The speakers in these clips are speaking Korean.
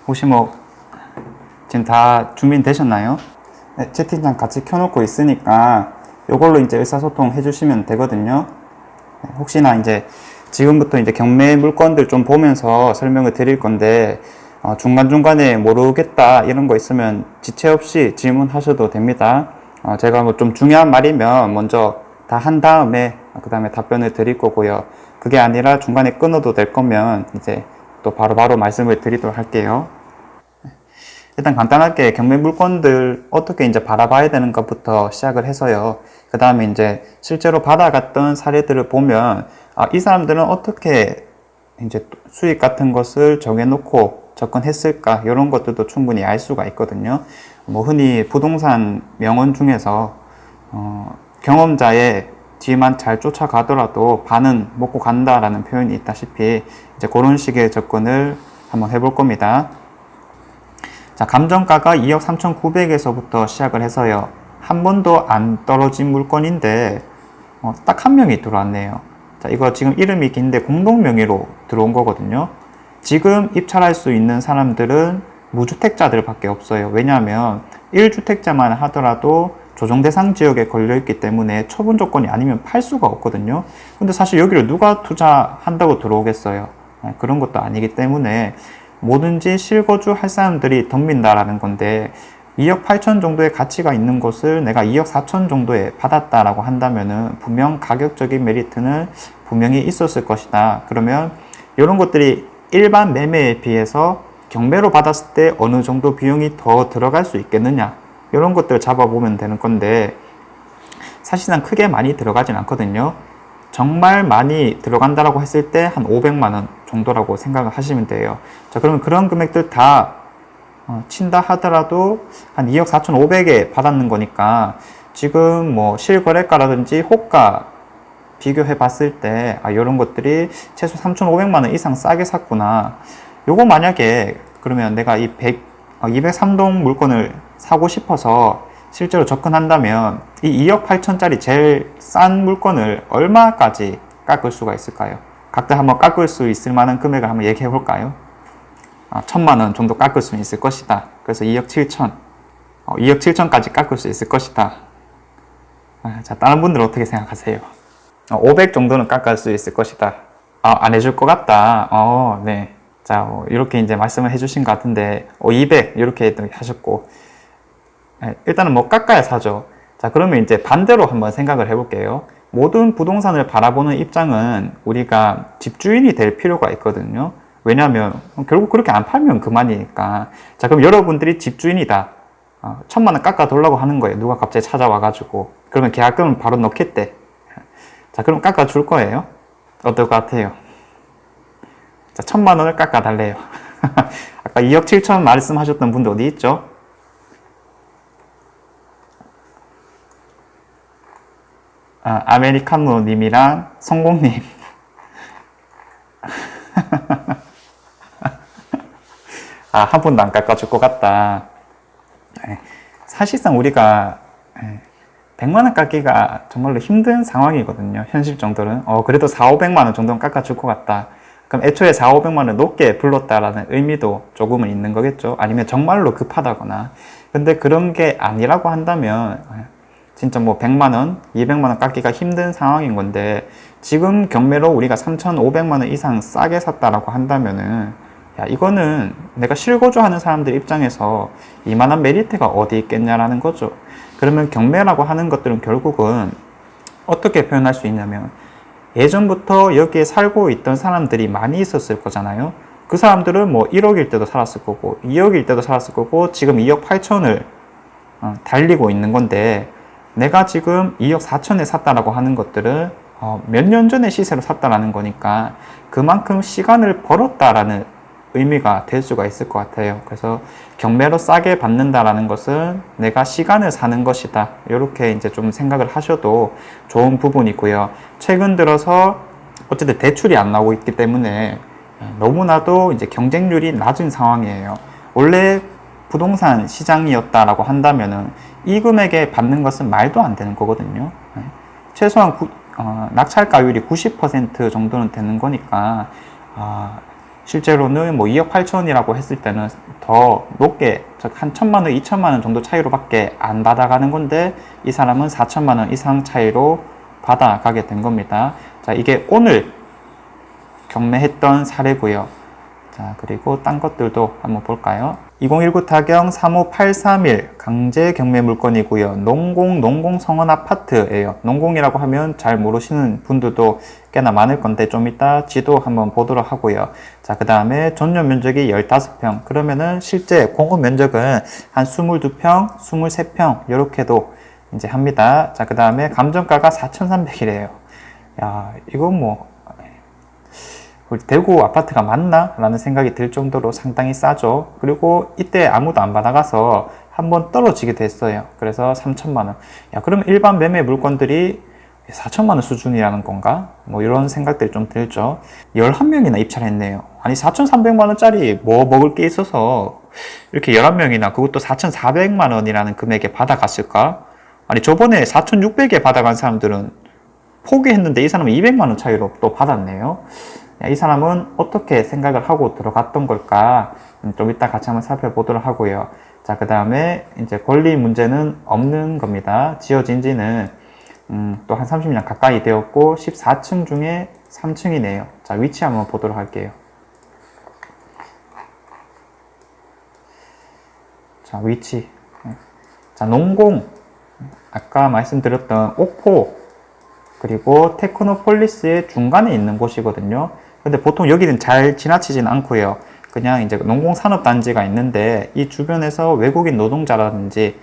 혹시 뭐 지금 다 준비되셨나요? 네, 채팅창 같이 켜놓고 있으니까 이걸로 이제 의사소통 해주시면 되거든요. 네, 혹시나 이제 지금부터 이제 경매 물건들 좀 보면서 설명을 드릴 건데 중간중간에 모르겠다 이런 거 있으면 지체 없이 질문하셔도 됩니다. 제가 뭐 좀 중요한 말이면 먼저 다 한 다음에 그 다음에 답변을 드릴 거고요. 그게 아니라 중간에 끊어도 될 거면 이제 또 바로바로 말씀을 드리도록 할게요. 일단 간단하게 경매 물건들 어떻게 이제 바라봐야 되는 것부터 시작을 해서요. 그 다음에 이제 실제로 받아갔던 사례들을 보면 이 사람들은 어떻게 이제 수익 같은 것을 정해놓고 접근했을까 이런 것들도 충분히 알 수가 있거든요. 뭐 흔히 부동산 명언 중에서 경험자의 뒤만 잘 쫓아가더라도 반은 먹고 간다라는 표현이 있다시피 이제 그런 식의 접근을 한번 해볼 겁니다. 자, 감정가가 2억 3,900에서부터 시작을 해서요. 한 번도 안 떨어진 물건인데 딱 한 명이 들어왔네요. 자, 이거 지금 이름이 긴데 공동 명의로 들어온 거거든요. 지금 입찰할 수 있는 사람들은 무주택자들 밖에 없어요. 왜냐하면 1주택자만 하더라도 조정 대상 지역에 걸려 있기 때문에 처분 조건이 아니면 팔 수가 없거든요. 근데 사실 여기를 누가 투자한다고 들어오겠어요. 그런 것도 아니기 때문에 뭐든지 실거주 할 사람들이 덤빈다라는 건데 2억 8천 정도의 가치가 있는 곳을 내가 2억 4천 정도에 받았다라고 한다면은 분명 가격적인 메리트는 분명히 있었을 것이다. 그러면 이런 것들이 일반 매매에 비해서 경매로 받았을 때 어느 정도 비용이 더 들어갈 수 있겠느냐 이런 것들 잡아보면 되는 건데 사실상 크게 많이 들어가진 않거든요. 정말 많이 들어간다라고 했을 때 한 500만 원 정도라고 생각을 하시면 돼요. 자, 그러면 그런 금액들 다 친다 하더라도 한 2억 4,500에 받았는 거니까 지금 뭐 실거래가라든지 호가 비교해 봤을 때 이런 것들이 최소 3,500만 원 이상 싸게 샀구나. 요거 만약에 그러면 내가 이 203동 물건을 사고 싶어서 실제로 접근한다면 이 2억 8천짜리 제일 싼 물건을 얼마까지 깎을 수가 있을까요? 각자 한번 깎을 수 있을 만한 금액을 한번 얘기해 볼까요? 1,000만 원 정도 깎을 수 있을 것이다. 그래서 2억 7천, 2억 7천까지 깎을 수 있을 것이다. 자, 다른 분들은 어떻게 생각하세요? 500 정도는 깎을 수 있을 것이다. 안 해줄 것 같다. 네. 자, 이렇게 이제 말씀을 해주신 것 같은데, 200 이렇게 하셨고, 일단은 뭐 깎아야 사죠. 자, 그러면 이제 반대로 한번 생각을 해볼게요. 모든 부동산을 바라보는 입장은 우리가 집주인이 될 필요가 있거든요. 왜냐하면 결국 그렇게 안 팔면 그만이니까. 자, 그럼 여러분들이 집주인이다. 1,000만 원 깎아달라고 하는 거예요. 누가 갑자기 찾아와가지고. 그러면 계약금을 바로 넣겠대. 자, 그럼 깎아줄 거예요. 어떨 것 같아요? 자, 1,000만 원을 깎아달래요. 아까 2억 7천 말씀하셨던 분들 어디 있죠? 아메리카노 님이랑 성공님. 한 번도 안 깎아줄 것 같다. 사실상 우리가 100만 원 깎기가 정말로 힘든 상황이거든요. 현실 정도는. 그래도 4, 500만 원 정도는 깎아줄 것 같다. 그럼 애초에 4, 500만 원 높게 불렀다라는 의미도 조금은 있는 거겠죠. 아니면 정말로 급하다거나. 근데 그런 게 아니라고 한다면 진짜 뭐 100만 원, 200만 원 깎기가 힘든 상황인 건데 지금 경매로 우리가 3,500만 원 이상 싸게 샀다라고 한다면은 이거는 내가 실거주하는 사람들 입장에서 이만한 메리트가 어디 있겠냐라는 거죠. 그러면 경매라고 하는 것들은 결국은 어떻게 표현할 수 있냐면 예전부터 여기에 살고 있던 사람들이 많이 있었을 거잖아요. 그 사람들은 뭐 1억일 때도 살았을 거고 2억일 때도 살았을 거고 지금 2억 8천을 달리고 있는 건데 내가 지금 2억 4천에 샀다라고 하는 것들은 몇 년 전에 시세로 샀다라는 거니까 그만큼 시간을 벌었다라는 의미가 될 수가 있을 것 같아요. 그래서 경매로 싸게 받는다라는 것은 내가 시간을 사는 것이다. 이렇게 이제 좀 생각을 하셔도 좋은 부분이고요. 최근 들어서 어쨌든 대출이 안 나오고 있기 때문에 너무나도 이제 경쟁률이 낮은 상황이에요. 원래 부동산 시장이었다라고 한다면은 이 금액에 받는 것은 말도 안 되는 거거든요. 최소한 낙찰가율이 90% 정도는 되는 거니까 실제로는 뭐 2억 8천이라고 했을 때는 더 높게, 즉 한 1천만 원, 2천만 원 정도 차이로밖에 안 받아가는 건데 이 사람은 4천만 원 이상 차이로 받아가게 된 겁니다. 자, 이게 오늘 경매했던 사례고요. 자, 그리고 딴 것들도 한번 볼까요? 2019 타경 35831 강제 경매 물건이고요. 농공 성원 아파트예요. 농공이라고 하면 잘 모르시는 분들도 꽤나 많을 건데 좀 이따 지도 한번 보도록 하고요. 자, 그 다음에 전용 면적이 15평. 그러면은 실제 공급 면적은 한 22평, 23평 이렇게도 이제 합니다. 자, 그 다음에 감정가가 4,300이래요. 야, 이건 뭐 우리 대구 아파트가 맞나? 라는 생각이 들 정도로 상당히 싸죠. 그리고 이때 아무도 안 받아가서 한번 떨어지게 됐어요. 그래서 3천만 원. 야, 그러면 일반 매매 물건들이 4천만 원 수준이라는 건가? 뭐 이런 생각들이 좀 들죠. 11명이나 입찰했네요. 아니 4,300만 원짜리 뭐 먹을 게 있어서 이렇게 11명이나 그것도 4,400만 원이라는 금액에 받아갔을까? 아니 저번에 4,600에 받아간 사람들은 포기했는데 이 사람은 200만 원 차이로 또 받았네요. 이 사람은 어떻게 생각을 하고 들어갔던 걸까? 좀 이따 같이 한번 살펴보도록 하고요. 자, 그 다음에 이제 권리 문제는 없는 겁니다. 지어진 지는 또 한 30년 가까이 되었고 14층 중에 3층이네요. 자, 위치 한번 보도록 할게요. 자, 위치. 자, 농공. 아까 말씀드렸던 옥포 그리고 테크노폴리스의 중간에 있는 곳이거든요. 근데 보통 여기는 잘 지나치진 않고요. 그냥 이제 농공산업단지가 있는데 이 주변에서 외국인 노동자라든지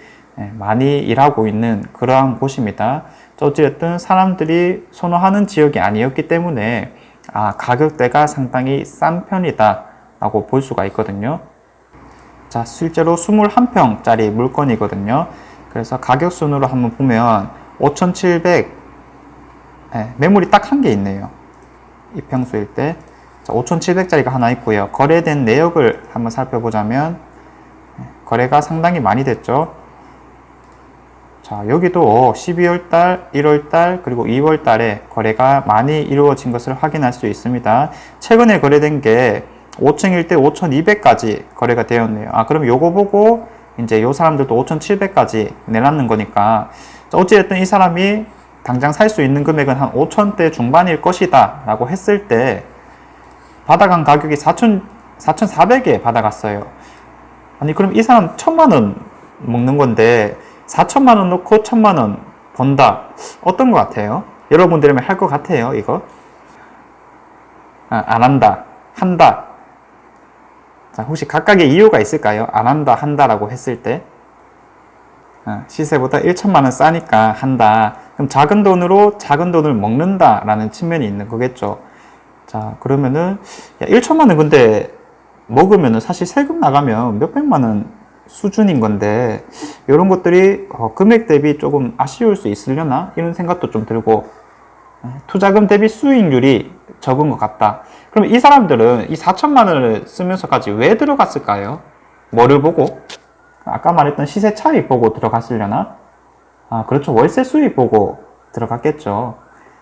많이 일하고 있는 그러한 곳입니다. 어쨌든 사람들이 선호하는 지역이 아니었기 때문에 가격대가 상당히 싼 편이다 라고 볼 수가 있거든요. 자, 실제로 21평짜리 물건이거든요. 그래서 가격 순으로 한번 보면 5,700 매물이 딱 한 개 있네요. 이 평수일 때. 자, 5,700짜리가 하나 있고요. 거래된 내역을 한번 살펴보자면 거래가 상당히 많이 됐죠. 자, 여기도 12월달, 1월달, 그리고 2월달에 거래가 많이 이루어진 것을 확인할 수 있습니다. 최근에 거래된 게 5층일 때 5,200까지 거래가 되었네요. 그럼 요거 보고 이제 요 사람들도 5,700까지 내놨는 거니까 어찌됐든 이 사람이 당장 살 수 있는 금액은 한 5천대 중반일 것이다 라고 했을 때 받아간 가격이 4,400에 받아갔어요. 아니 그럼 이 사람 1,000만 원 먹는 건데 4천만 원 넣고 1,000만 원 번다. 어떤 것 같아요? 여러분들이면 할 것 같아요 이거? 안 한다, 한다. 자, 혹시 각각의 이유가 있을까요? 안 한다, 한다라고 했을 때 시세보다 1천만 원 싸니까 한다. 그럼 작은 돈을 먹는다 라는 측면이 있는 거겠죠. 자, 그러면은 1천만 원 근데 먹으면은 사실 세금 나가면 몇백만 원 수준인 건데 이런 것들이 금액 대비 조금 아쉬울 수 있으려나 이런 생각도 좀 들고 투자금 대비 수익률이 적은 것 같다. 그럼 이 사람들은 이 4천만 원을 쓰면서까지 왜 들어갔을까요? 뭐를 보고? 아까 말했던 시세 차익 보고 들어갔으려나? 그렇죠. 월세 수익 보고 들어갔겠죠.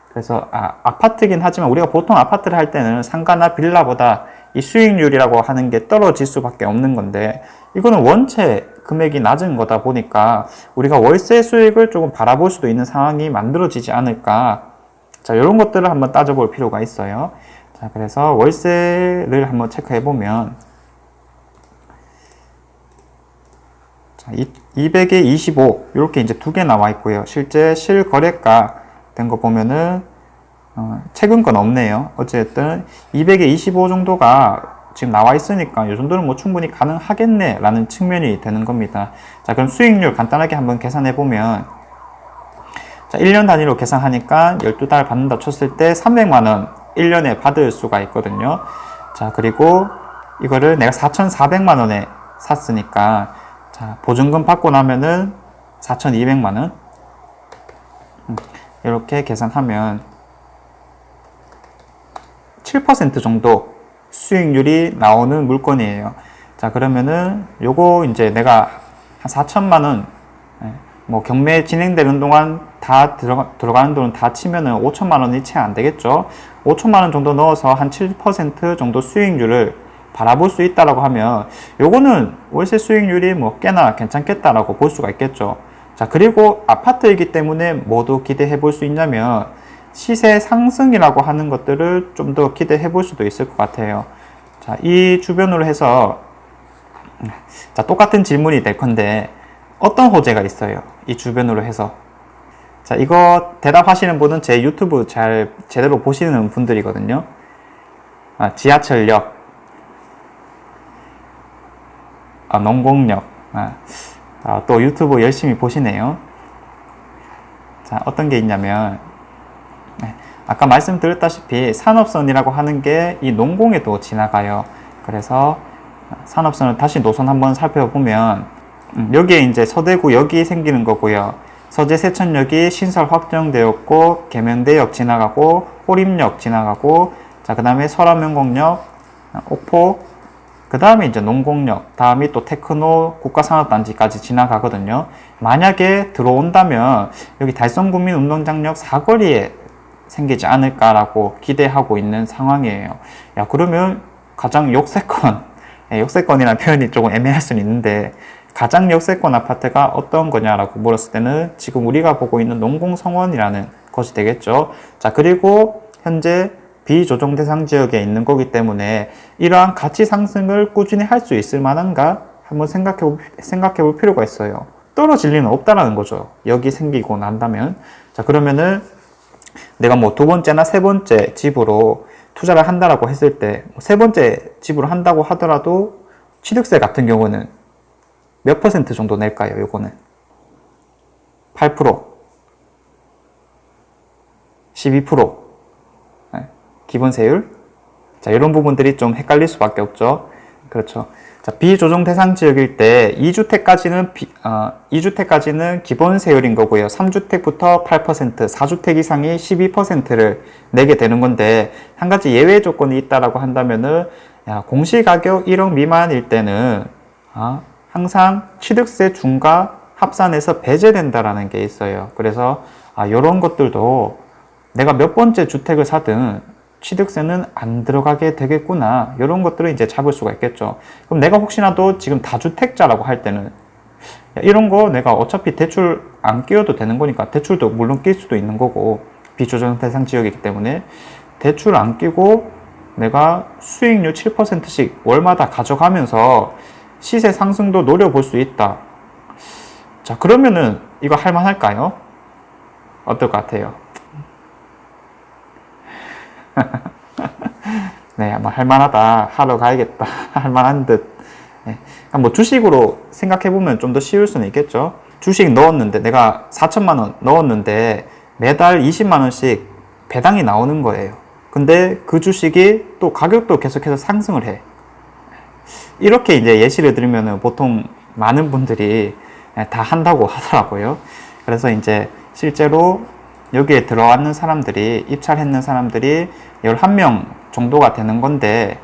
그래서 아파트긴 하지만 우리가 보통 아파트를 할 때는 상가나 빌라보다 이 수익률이라고 하는 게 떨어질 수밖에 없는 건데 이거는 원체 금액이 낮은 거다 보니까 우리가 월세 수익을 조금 바라볼 수도 있는 상황이 만들어지지 않을까. 자, 이런 것들을 한번 따져볼 필요가 있어요. 자, 그래서 월세를 한번 체크해 보면 자, 200에 25 이렇게 이제 두 개 나와 있고요. 실제 실거래가 된 거 보면은 최근 건 없네요. 어쨌든 200에 25 정도가 지금 나와 있으니까 이 정도는 뭐 충분히 가능하겠네 라는 측면이 되는 겁니다. 자, 그럼 수익률 간단하게 한번 계산해 보면 자, 1년 단위로 계산하니까 12달 받는다 쳤을 때 300만 원 1년에 받을 수가 있거든요. 자, 그리고 이거를 내가 4,400만 원에 샀으니까 자, 보증금 받고 나면은 4,200만 원 이렇게 계산하면 7% 정도 수익률이 나오는 물건이에요. 자, 그러면은 요거 이제 내가 한 4천만 원 뭐 경매 진행되는 동안 다 들어가는 돈은 다 치면은 5천만 원이 채 안 되겠죠. 5천만 원 정도 넣어서 한 7% 정도 수익률을 바라볼 수 있다라고 하면 요거는 월세 수익률이 뭐 꽤나 괜찮겠다라고 볼 수가 있겠죠. 자, 그리고 아파트이기 때문에 뭐도 기대해 볼 수 있냐면 시세 상승이라고 하는 것들을 좀 더 기대해 볼 수도 있을 것 같아요. 자, 이 주변으로 해서 자, 똑같은 질문이 될 건데 어떤 호재가 있어요? 이 주변으로 해서. 자, 이거 대답하시는 분은 제 유튜브 잘 제대로 보시는 분들이거든요. 지하철역, 농공역, 또 유튜브 열심히 보시네요. 자, 어떤 게 있냐면 아까 말씀드렸다시피 산업선이라고 하는 게 이 농공에도 지나가요. 그래서 산업선을 다시 노선 한번 살펴보면 여기에 이제 서대구역이 생기는 거고요. 서재 세천역이 신설 확정되었고 계명대역 지나가고 호림역 지나가고 자, 그 다음에 설암연곡역, 옥포, 그 다음에 이제 농공역, 다음이 또 테크노 국가산업단지까지 지나가거든요. 만약에 들어온다면 여기 달성국민운동장역 사거리에 생기지 않을까라고 기대하고 있는 상황이에요. 야, 그러면 가장 역세권, 역세권이라는 표현이 조금 애매할 수는 있는데 가장 역세권 아파트가 어떤 거냐라고 물었을 때는 지금 우리가 보고 있는 농공성원이라는 것이 되겠죠. 자, 그리고 현재 비조정 대상 지역에 있는 거기 때문에 이러한 가치 상승을 꾸준히 할 수 있을 만한가 한번 생각해 볼 필요가 있어요. 떨어질 리는 없다라는 거죠. 여기 생기고 난다면. 자, 그러면은 내가 뭐 두 번째나 세 번째 집으로 투자를 한다라고 했을 때 세 번째 집으로 한다고 하더라도 취득세 같은 경우는 몇 퍼센트 정도 낼까요? 요거는 8%, 12%, 기본세율. 자, 이런 부분들이 좀 헷갈릴 수밖에 없죠. 그렇죠. 자, 비조정 대상 지역일 때 2주택까지는 기본세율인 거고요. 3주택부터 8%, 4주택 이상이 12%를 내게 되는 건데 한 가지 예외 조건이 있다라고 한다면은 공시가격 1억 미만일 때는 항상 취득세 중과 합산해서 배제된다라는 게 있어요. 그래서 이런 것들도 내가 몇 번째 주택을 사든 취득세는 안 들어가게 되겠구나. 이런 것들을 이제 잡을 수가 있겠죠. 그럼 내가 혹시나도 지금 다주택자라고 할 때는 이런 거 내가 어차피 대출 안 끼워도 되는 거니까 대출도 물론 낄 수도 있는 거고 비조정 대상 지역이기 때문에 대출 안 끼고 내가 수익률 7%씩 월마다 가져가면서 시세 상승도 노려볼 수 있다. 자, 그러면은 이거 할만할까요? 어떨 것 같아요? 네, 아마 할만하다. 하러 가야겠다. 할만한 듯. 네. 뭐 주식으로 생각해보면 좀 더 쉬울 수는 있겠죠. 주식 넣었는데, 내가 4천만 원 넣었는데, 매달 20만 원씩 배당이 나오는 거예요. 근데 그 주식이 또 가격도 계속해서 상승을 해. 이렇게 이제 예시를 들으면 보통 많은 분들이 다 한다고 하더라고요. 그래서 이제 실제로 여기에 들어왔는 사람들이, 입찰했는 사람들이 11명 정도가 되는 건데,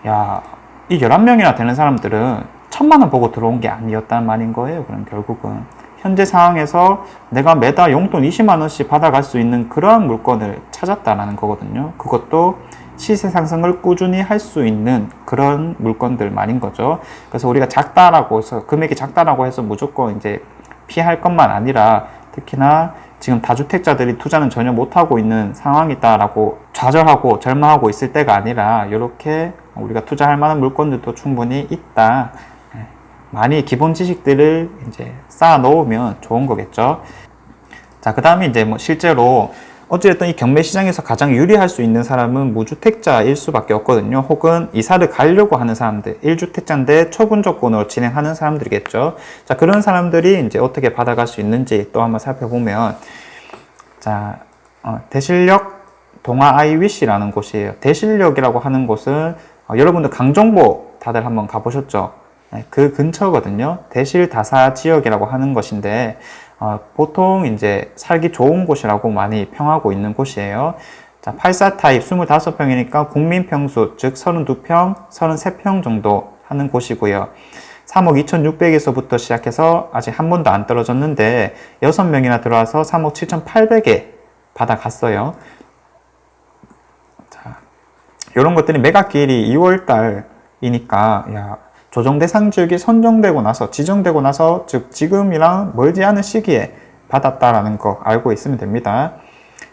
야, 이 11명이나 되는 사람들은 1,000만 원 보고 들어온 게 아니었단 말인 거예요. 그럼 결국은. 현재 상황에서 내가 매달 용돈 20만 원씩 받아갈 수 있는 그러한 물건을 찾았다라는 거거든요. 그것도 시세 상승을 꾸준히 할 수 있는 그런 물건들 말인 거죠. 그래서 우리가 작다라고 해서, 금액이 작다라고 해서 무조건 이제 피할 것만 아니라, 특히나 지금 다주택자들이 투자는 전혀 못하고 있는 상황이다라고 좌절하고 절망하고 있을 때가 아니라 이렇게 우리가 투자할 만한 물건들도 충분히 있다. 많이 기본 지식들을 이제 쌓아 놓으면 좋은 거겠죠. 자, 그 다음에 이제 뭐 실제로 어찌됐든 이 경매 시장에서 가장 유리할 수 있는 사람은 무주택자일 수밖에 없거든요. 혹은 이사를 가려고 하는 사람들, 1주택자인데 처분 조건으로 진행하는 사람들이겠죠. 자, 그런 사람들이 이제 어떻게 받아갈 수 있는지 또 한번 살펴보면, 자, 대실역 동아 아이위시라는 곳이에요. 대실역이라고 하는 곳은 여러분들 강정보 다들 한번 가보셨죠? 네, 그 근처거든요. 대실 다사 지역이라고 하는 것인데, 보통 이제 살기 좋은 곳이라고 많이 평하고 있는 곳이에요. 자, 84 타입 25평이니까 국민 평수, 즉 32평, 33평 정도 하는 곳이고요. 3억 2,600에서부터 시작해서 아직 한 번도 안 떨어졌는데 6명이나 들어와서 3억 7,800에 받아갔어요. 자, 이런 것들이 매각기일이 2월 달이니까 야, 조정 대상 지역이 선정되고 나서 지정되고 나서 즉 지금이랑 멀지 않은 시기에 받았다라는 거 알고 있으면 됩니다.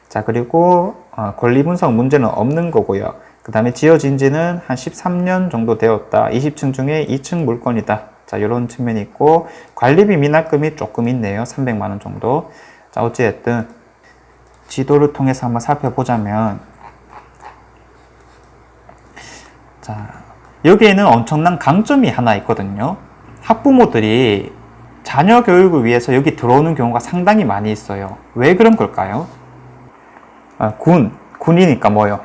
자, 그리고 권리 분석 문제는 없는 거고요. 그 다음에 지어진 지는 한 13년 정도 되었다. 20층 중에 2층 물건이다. 자, 이런 측면이 있고 관리비 미납금이 조금 있네요. 300만 원 정도. 자, 어찌됐든 지도를 통해서 한번 살펴보자면 자, 여기에는 엄청난 강점이 하나 있거든요. 학부모들이 자녀 교육을 위해서 여기 들어오는 경우가 상당히 많이 있어요. 왜 그런 걸까요? 군이니까 뭐요?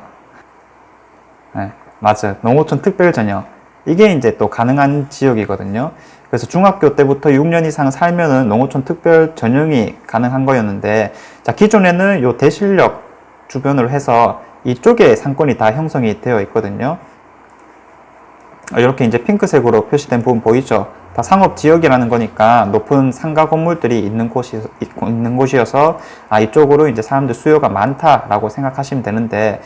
네, 맞아요. 농어촌 특별전형. 이게 이제 또 가능한 지역이거든요. 그래서 중학교 때부터 6년 이상 살면은 농어촌 특별전형이 가능한 거였는데, 자, 기존에는 요 대실역 주변으로 해서 이쪽에 상권이 다 형성이 되어 있거든요. 이렇게 이제 핑크색으로 표시된 부분 보이죠? 다 상업지역이라는 거니까 높은 상가 건물들이 있는 곳이어서 이쪽으로 이제 사람들 수요가 많다라고 생각하시면 되는데,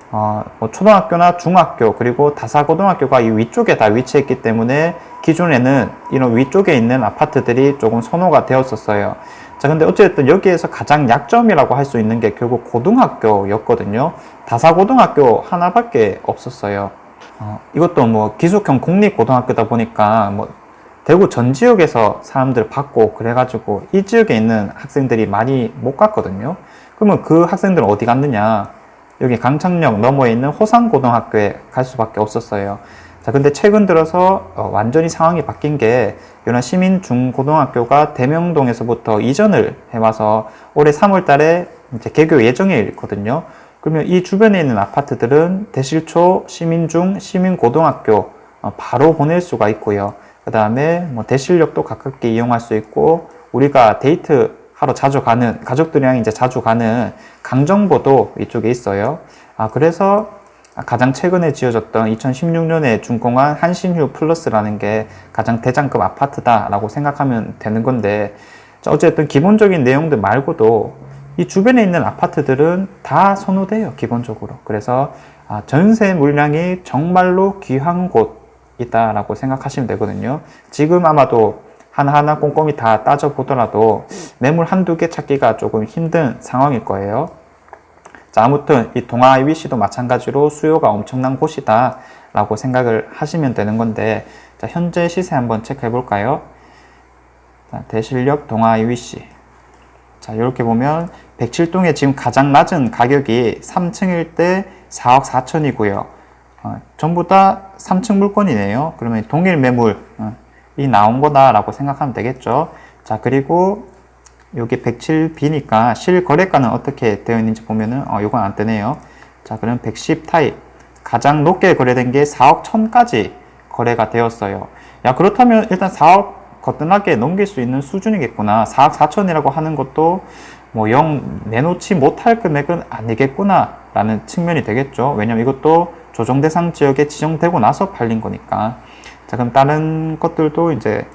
뭐 초등학교나 중학교 그리고 다사고등학교가 이 위쪽에 다 위치했기 때문에 기존에는 이런 위쪽에 있는 아파트들이 조금 선호가 되었었어요. 자, 근데 어쨌든 여기에서 가장 약점이라고 할 수 있는 게 결국 고등학교였거든요. 다사고등학교 하나밖에 없었어요. 이것도 뭐 기숙형 공립고등학교다 보니까 뭐 대구 전 지역에서 사람들 받고 그래가지고 이 지역에 있는 학생들이 많이 못 갔거든요. 그러면 그 학생들은 어디 갔느냐? 여기 강창역 너머에 있는 호산고등학교에 갈 수밖에 없었어요. 자, 근데 최근 들어서 완전히 상황이 바뀐 게 이런 시민중고등학교가 대명동에서부터 이전을 해와서 올해 3월 달에 이제 개교 예정이거든요. 그러면 이 주변에 있는 아파트들은 대실초, 시민중, 시민고등학교 바로 보낼 수가 있고요. 그 다음에 뭐 대실역도 가깝게 이용할 수 있고 우리가 데이트 하러 자주 가는 가족들이랑 이제 자주 가는 강정보도 이쪽에 있어요. 그래서 가장 최근에 지어졌던 2016년에 준공한 한신휴 플러스라는 게 가장 대장급 아파트다라고 생각하면 되는 건데, 어쨌든 기본적인 내용들 말고도 이 주변에 있는 아파트들은 다 선호돼요, 기본적으로. 그래서 전세 물량이 정말로 귀한 곳이다라고 생각하시면 되거든요. 지금 아마도 하나하나 꼼꼼히 다 따져보더라도 매물 한두 개 찾기가 조금 힘든 상황일 거예요. 자, 아무튼 이 동아 IBC도 마찬가지로 수요가 엄청난 곳이다 라고 생각을 하시면 되는 건데, 자, 현재 시세 한번 체크해 볼까요? 자, 대실역 동아 IBC. 자, 이렇게 보면 107동에 지금 가장 낮은 가격이 3층일 때 4억 4천이고요. 전부 다 3층 물건이네요. 그러면 동일 매물 이 나온 거다라고 생각하면 되겠죠. 자, 그리고 여기 107B니까 실거래가는 어떻게 되어 있는지 보면은 이건 안 뜨네요. 자, 그럼 110 타입 가장 높게 거래된 게 4억 1천까지 거래가 되었어요. 야, 그렇다면 일단 4억 거뜬하게 넘길 수 있는 수준이겠구나. 4억 4천이라고 하는 것도 뭐 영 내놓지 못할 금액은 아니겠구나 라는 측면이 되겠죠. 왜냐면 이것도 조정 대상 지역에 지정되고 나서 팔린 거니까. 자, 그럼 다른 것들도 이제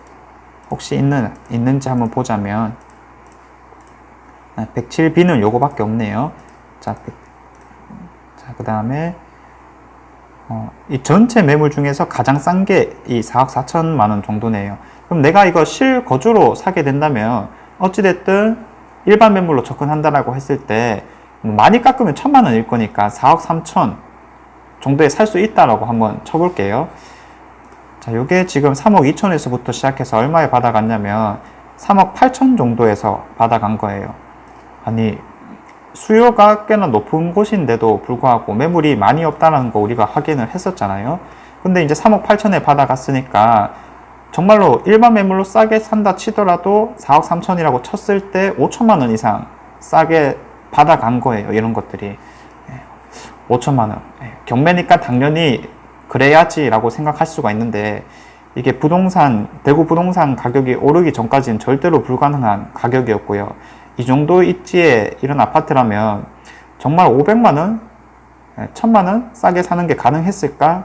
혹시 있는지 한번 보자면 107B는 요거밖에 없네요. 자, 그 다음에 이 전체 매물 중에서 가장 싼 게 이 4억 4천만 원 정도네요. 그럼 내가 이거 실거주로 사게 된다면 어찌됐든 일반 매물로 접근한다라고 했을 때 많이 깎으면 1,000만 원일 거니까 4억 3천 정도에 살 수 있다라고 한번 쳐볼게요. 자, 요게 지금 3억 2천에서부터 시작해서 얼마에 받아갔냐면 3억 8천 정도에서 받아간 거예요. 아니, 수요가 꽤나 높은 곳인데도 불구하고 매물이 많이 없다는 거 우리가 확인을 했었잖아요. 근데 이제 3억 8천에 받아갔으니까 정말로 일반 매물로 싸게 산다 치더라도 4억 3천이라고 쳤을 때 5천만 원 이상 싸게 받아간 거예요. 이런 것들이 5천만 원. 경매니까 당연히 그래야지라고 생각할 수가 있는데, 이게 대구 부동산 가격이 오르기 전까지는 절대로 불가능한 가격이었고요. 이 정도 입지에 이런 아파트라면 정말 500만 원, 1000만 원 싸게 사는 게 가능했을까?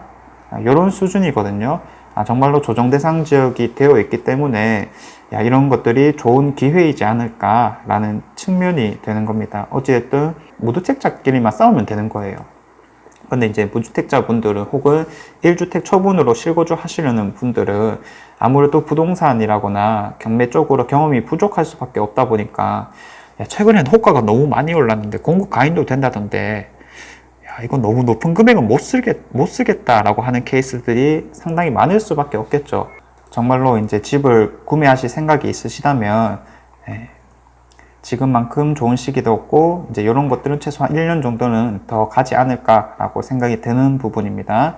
이런 수준이거든요. 정말로 조정 대상 지역이 되어 있기 때문에 이런 것들이 좋은 기회이지 않을까라는 측면이 되는 겁니다. 어찌됐든 무주택자끼리만 싸우면 되는 거예요. 근데 이제 무주택자분들은 혹은 1주택 처분으로 실거주 하시려는 분들은 아무래도 부동산이라거나 경매 쪽으로 경험이 부족할 수밖에 없다 보니까 최근에는 호가가 너무 많이 올랐는데 공급 가인도 된다던데 이건 너무 높은 금액은 못 쓰겠다라고 하는 케이스들이 상당히 많을 수밖에 없겠죠. 정말로 이제 집을 구매하실 생각이 있으시다면 지금만큼 좋은 시기도 없고 이제 이런 것들은 최소한 1년 정도는 더 가지 않을까라고 생각이 드는 부분입니다.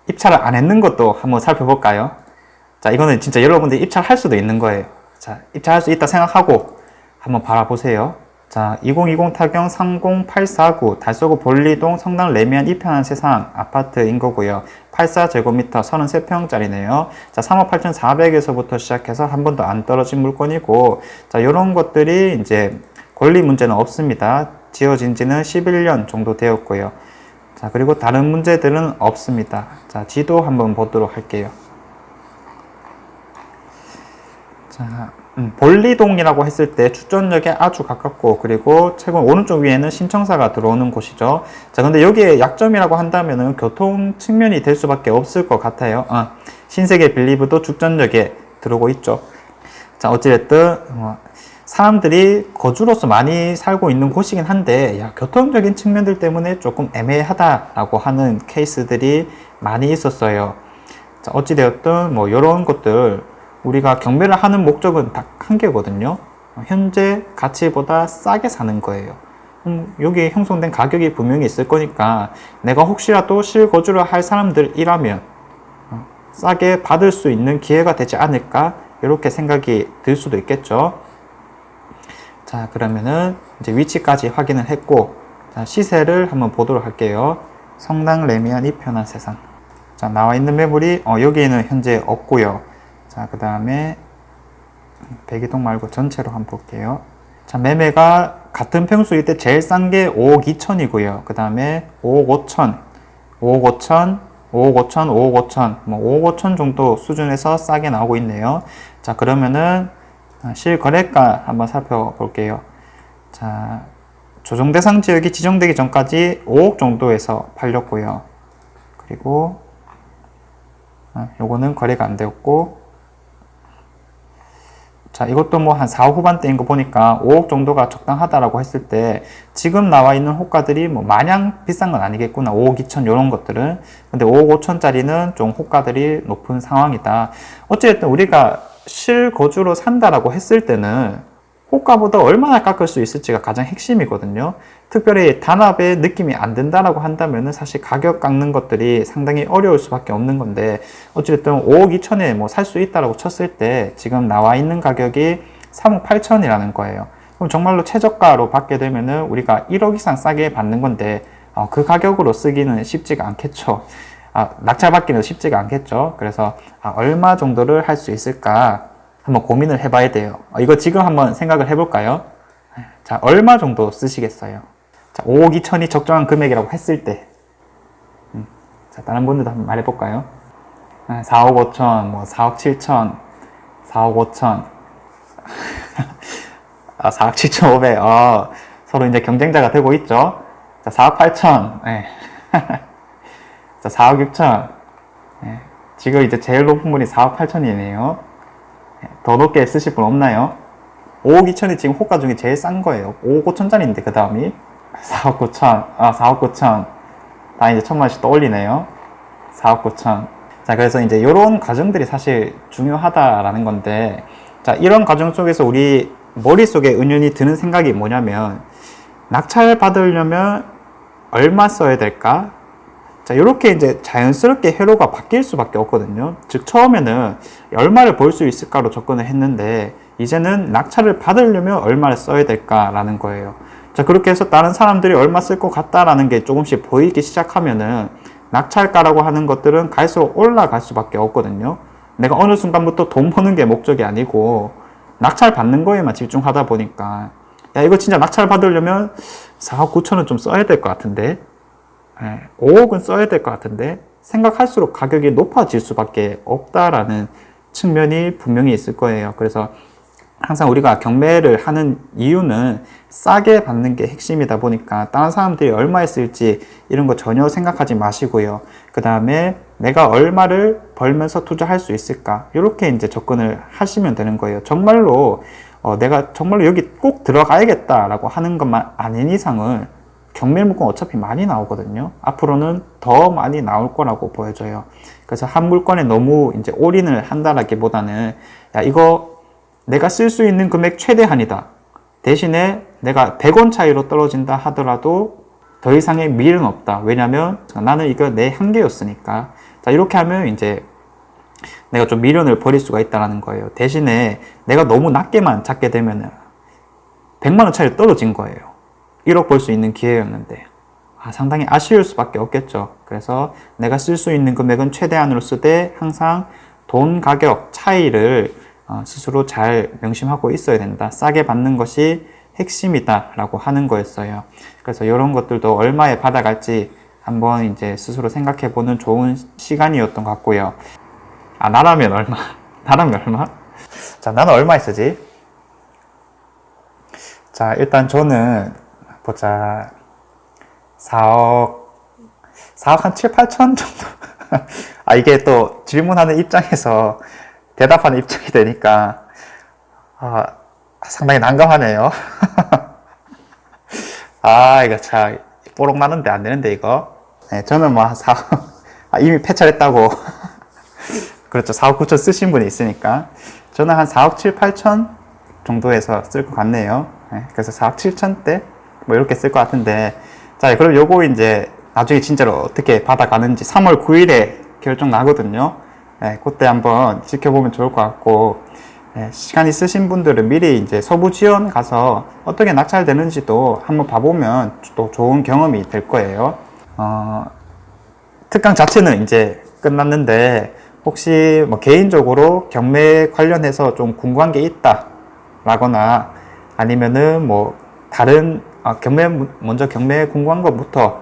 입찰을 안 했는 것도 한번 살펴볼까요? 자, 이거는 진짜 여러분들이 입찰할 수도 있는 거예요. 자, 입찰할 수 있다 생각하고 한번 바라보세요. 자, 2020 타경 30849 달서구 볼리동 성당 레미안 이편한 세상 아파트인 거고요. 84제곱미터 33평짜리네요. 자, 38,400에서부터 시작해서 한 번도 안 떨어진 물건이고, 자, 요런 것들이 이제 권리 문제는 없습니다. 지어진 지는 11년 정도 되었고요. 자, 그리고 다른 문제들은 없습니다. 자, 지도 한번 보도록 할게요. 자, 볼리동이라고 했을 때 추천역에 아주 가깝고, 그리고 최근 오른쪽 위에는 신청사가 들어오는 곳이죠. 자, 근데 여기에 약점이라고 한다면은 교통 측면이 될 수밖에 없을 것 같아요. 신세계 빌리브도 죽전역에 들어오고 있죠. 자, 어찌됐든 사람들이 거주로서 많이 살고 있는 곳이긴 한데 교통적인 측면들 때문에 조금 애매하다라고 하는 케이스들이 많이 있었어요. 자, 어찌되었든 이런 것들 우리가 경매를 하는 목적은 딱 한 개거든요. 현재 가치보다 싸게 사는 거예요. 여기에 형성된 가격이 분명히 있을 거니까 내가 혹시라도 실거주를 할 사람들이라면 싸게 받을 수 있는 기회가 되지 않을까, 이렇게 생각이 들 수도 있겠죠. 자, 그러면은 이제 위치까지 확인을 했고, 자, 시세를 한번 보도록 할게요. 성당 레미안 이편한 세상. 자, 나와 있는 매물이 여기에는 현재 없고요. 자, 그 다음에 백이동 말고 전체로 한번 볼게요. 자, 매매가 같은 평수일 때 제일 싼 게 5억 2천이고요. 그 다음에 5억 5천, 5억 5천, 5억 5천, 5억 5천, 5억 5천 정도 수준에서 싸게 나오고 있네요. 자, 그러면은 실거래가 한번 살펴볼게요. 자, 조정 대상 지역이 지정되기 전까지 5억 정도에서 팔렸고요. 그리고 요거는 거래가 안 되었고, 자, 이것도 한 4억 후반대인 거 보니까 5억 정도가 적당하다라고 했을 때 지금 나와 있는 호가들이 마냥 비싼 건 아니겠구나. 5억 2천 이런 것들은. 근데 5억 5천짜리는 좀 호가들이 높은 상황이다. 어쨌든 우리가 실거주로 산다라고 했을 때는 호가보다 얼마나 깎을 수 있을지가 가장 핵심이거든요. 특별히 단합의 느낌이 안 든다라고 한다면은 사실 가격 깎는 것들이 상당히 어려울 수밖에 없는 건데, 어쨌든 5억 2천에 살 수 있다라고 쳤을 때 지금 나와 있는 가격이 3억 8천이라는 거예요. 그럼 정말로 최저가로 받게 되면은 우리가 1억 이상 싸게 받는 건데 그 가격으로 쓰기는 쉽지가 않겠죠. 낙찰받기는 쉽지가 않겠죠. 그래서 얼마 정도를 할 수 있을까 한번 고민을 해봐야 돼요. 이거 지금 한번 생각을 해볼까요? 자, 얼마 정도 쓰시겠어요? 자, 5억 2천이 적정한 금액이라고 했을 때. 자, 다른 분들도 한번 말해볼까요? 4억 5천, 4억 7천, 4억 5천, 4억 7천 5백. 서로 이제 경쟁자가 되고 있죠. 자, 4억 8천. 네. 자, 4억 6천. 네. 지금 이제 제일 높은 분이 4억 8천이네요. 더 높게 쓰실 분 없나요? 5억 2천이 지금 호가 중에 제일 싼 거예요. 5억 5천짜리인데 그 다음이 4억 9천, 4억 9천. 다 이제 1,000만원씩 떠올리네요. 4억 9천. 자, 그래서 이제 이런 과정들이 사실 중요하다라는 건데, 자, 이런 과정 속에서 우리 머릿속에 은연히 드는 생각이 뭐냐면, 낙찰 받으려면 얼마 써야 될까? 자, 이렇게 이제 자연스럽게 회로가 바뀔 수밖에 없거든요. 즉, 처음에는 얼마를 벌 수 있을까로 접근을 했는데, 이제는 낙찰을 받으려면 얼마를 써야 될까라는 거예요. 자, 그렇게 해서 다른 사람들이 얼마 쓸 것 같다라는 게 조금씩 보이기 시작하면은, 낙찰가라고 하는 것들은 갈수록 올라갈 수밖에 없거든요. 내가 어느 순간부터 돈 버는 게 목적이 아니고, 낙찰 받는 거에만 집중하다 보니까, 이거 진짜 낙찰 받으려면 4억 9천은 좀 써야 될 것 같은데, 5억은 써야 될 것 같은데, 생각할수록 가격이 높아질 수밖에 없다라는 측면이 분명히 있을 거예요. 그래서 항상 우리가 경매를 하는 이유는 싸게 받는 게 핵심이다 보니까 다른 사람들이 얼마에 쓸지 이런 거 전혀 생각하지 마시고요. 그 다음에 내가 얼마를 벌면서 투자할 수 있을까? 이렇게 이제 접근을 하시면 되는 거예요. 정말로 내가 정말로 여기 꼭 들어가야겠다라고 하는 것만 아닌 이상은 경매 물건 어차피 많이 나오거든요. 앞으로는 더 많이 나올 거라고 보여져요. 그래서 한 물건에 너무 이제 올인을 한다라기보다는 야, 이거 내가 쓸 수 있는 금액 최대한이다. 대신에 내가 100원 차이로 떨어진다 하더라도 더 이상의 미래는 없다. 왜냐면 나는 이거 내 한계였으니까. 자, 이렇게 하면 이제 내가 좀 미련을 버릴 수가 있다는 거예요. 대신에 내가 너무 낮게만 잡게 되면 100만 원 차이로 떨어진 거예요. 1억 벌 수 있는 기회였는데 상당히 아쉬울 수밖에 없겠죠. 그래서 내가 쓸 수 있는 금액은 최대한으로 쓰되 항상 돈 가격 차이를 스스로 잘 명심하고 있어야 된다. 싸게 받는 것이 핵심이다 라고 하는 거였어요. 그래서 이런 것들도 얼마에 받아갈지 한번 이제 스스로 생각해 보는 좋은 시간이었던 것 같고요. 나라면 얼마? 나라면 얼마? 자, 나는 얼마에 쓰지? 자, 일단 저는 보자. 4억 한 7, 8천 정도? 이게 또 질문하는 입장에서 대답하는 입장이 되니까 상당히 난감하네요. 이거 참 뽀록 나는데 안 되는데 이거. 네, 저는 뭐 4억 이미 폐찰했다고. 그렇죠. 4억 9천 쓰신 분이 있으니까 저는 한 4억 7, 8천 정도에서 쓸 것 같네요. 네, 그래서 4억 7천대 뭐 이렇게 쓸 것 같은데, 자, 그럼 요거 이제 나중에 진짜로 어떻게 받아가는지 3월 9일에 결정 나거든요. 네, 그때 한번 지켜보면 좋을 것 같고, 네, 시간 있으신 분들은 미리 이제 서부 지원 가서 어떻게 낙찰되는지도 한번 봐보면 또 좋은 경험이 될 거예요. 특강 자체는 이제 끝났는데, 혹시 뭐 개인적으로 경매 관련해서 좀 궁금한 게 있다 라거나 아니면은 뭐 다른 먼저 경매 궁금한 것부터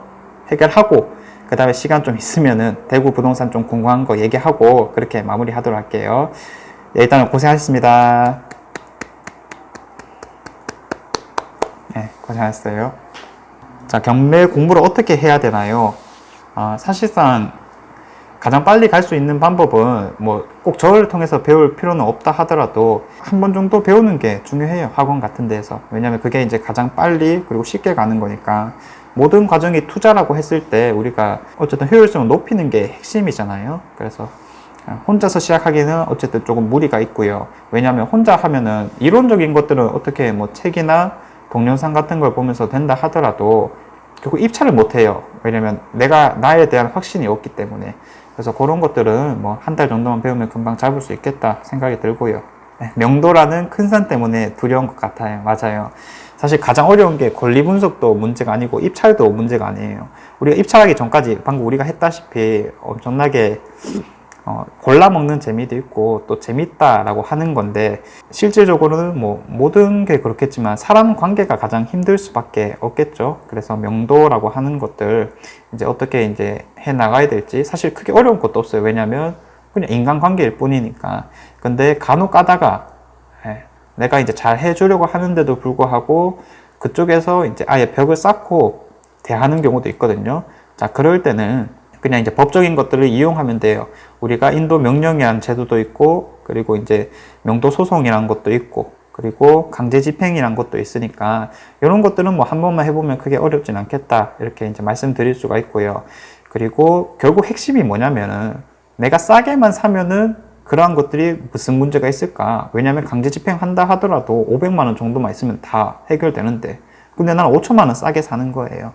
해결하고 그 다음에 시간 좀 있으면은 대구 부동산 좀 궁금한 거 얘기하고 그렇게 마무리 하도록 할게요. 네, 일단 고생하셨습니다. 네, 고생하셨어요. 자, 경매 공부를 어떻게 해야 되나요? 사실상 가장 빨리 갈 수 있는 방법은 뭐 꼭 저를 통해서 배울 필요는 없다 하더라도 한 번 정도 배우는 게 중요해요. 학원 같은 데에서. 왜냐면 그게 이제 가장 빨리 그리고 쉽게 가는 거니까. 모든 과정이 투자라고 했을 때 우리가 어쨌든 효율성을 높이는 게 핵심이잖아요. 그래서 혼자서 시작하기는 어쨌든 조금 무리가 있고요. 왜냐하면 혼자 하면은 이론적인 것들은 어떻게 뭐 책이나 동영상 같은 걸 보면서 된다 하더라도 결국 입찰을 못 해요. 왜냐면 나에 대한 확신이 없기 때문에. 그래서 그런 것들은 뭐 한 달 정도만 배우면 금방 잡을 수 있겠다 생각이 들고요. 명도라는 큰 산 때문에 두려운 것 같아요. 맞아요. 사실 가장 어려운 게 권리 분석도 문제가 아니고 입찰도 문제가 아니에요. 우리가 입찰하기 전까지 방금 우리가 했다시피 엄청나게 골라먹는 재미도 있고 또 재밌다라고 하는 건데, 실질적으로는 뭐 모든 게 그렇겠지만 사람 관계가 가장 힘들 수밖에 없겠죠. 그래서 명도라고 하는 것들 이제 어떻게 이제 해 나가야 될지 사실 크게 어려운 것도 없어요. 왜냐면 그냥 인간관계일 뿐이니까. 근데 간혹 가다가 내가 이제 잘 해주려고 하는데도 불구하고 그쪽에서 이제 아예 벽을 쌓고 대하는 경우도 있거든요. 자, 그럴 때는 그냥 이제 법적인 것들을 이용하면 돼요. 우리가 인도 명령이라는 제도도 있고, 그리고 이제 명도 소송이라는 것도 있고, 그리고 강제 집행이라는 것도 있으니까, 이런 것들은 뭐 한 번만 해보면 크게 어렵진 않겠다. 이렇게 이제 말씀드릴 수가 있고요. 그리고 결국 핵심이 뭐냐면은, 내가 싸게만 사면은 그러한 것들이 무슨 문제가 있을까? 왜냐면 강제 집행한다 하더라도 500만 원 정도만 있으면 다 해결되는데, 근데 나는 5천만 원 싸게 사는 거예요.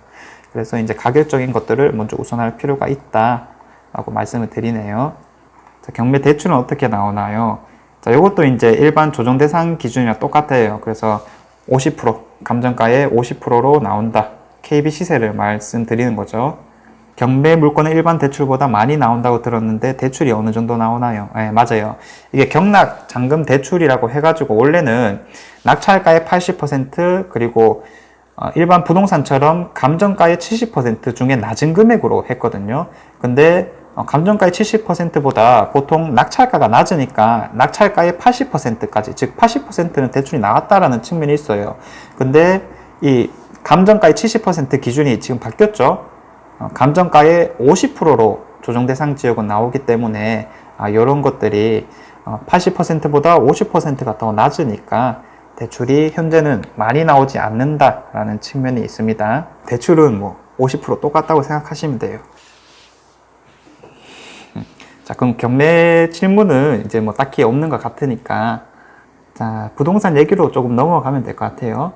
그래서 이제 가격적인 것들을 먼저 우선할 필요가 있다 라고 말씀을 드리네요. 자, 경매 대출은 어떻게 나오나요? 자, 이것도 이제 일반 조정 대상 기준이랑 똑같아요. 그래서 50%, 감정가의 50%로 나온다. KB 시세를 말씀드리는 거죠. 경매 물건은 일반 대출보다 많이 나온다고 들었는데 대출이 어느 정도 나오나요? 네, 맞아요. 이게 경락 잔금 대출이라고 해가지고 원래는 낙찰가의 80% 그리고 일반 부동산처럼 감정가의 70% 중에 낮은 금액으로 했거든요. 근데 감정가의 70%보다 보통 낙찰가가 낮으니까 낙찰가의 80%까지, 즉 80%는 대출이 나왔다라는 측면이 있어요. 근데 이 감정가의 70% 기준이 지금 바뀌었죠. 감정가의 50%로 조정 대상 지역은 나오기 때문에 이런 것들이 80%보다 50%가 더 낮으니까 대출이 현재는 많이 나오지 않는다라는 측면이 있습니다. 대출은 뭐 50% 똑같다고 생각하시면 돼요. 자, 그럼 경매 질문은 이제 뭐 딱히 없는 것 같으니까 자, 부동산 얘기로 조금 넘어가면 될 것 같아요.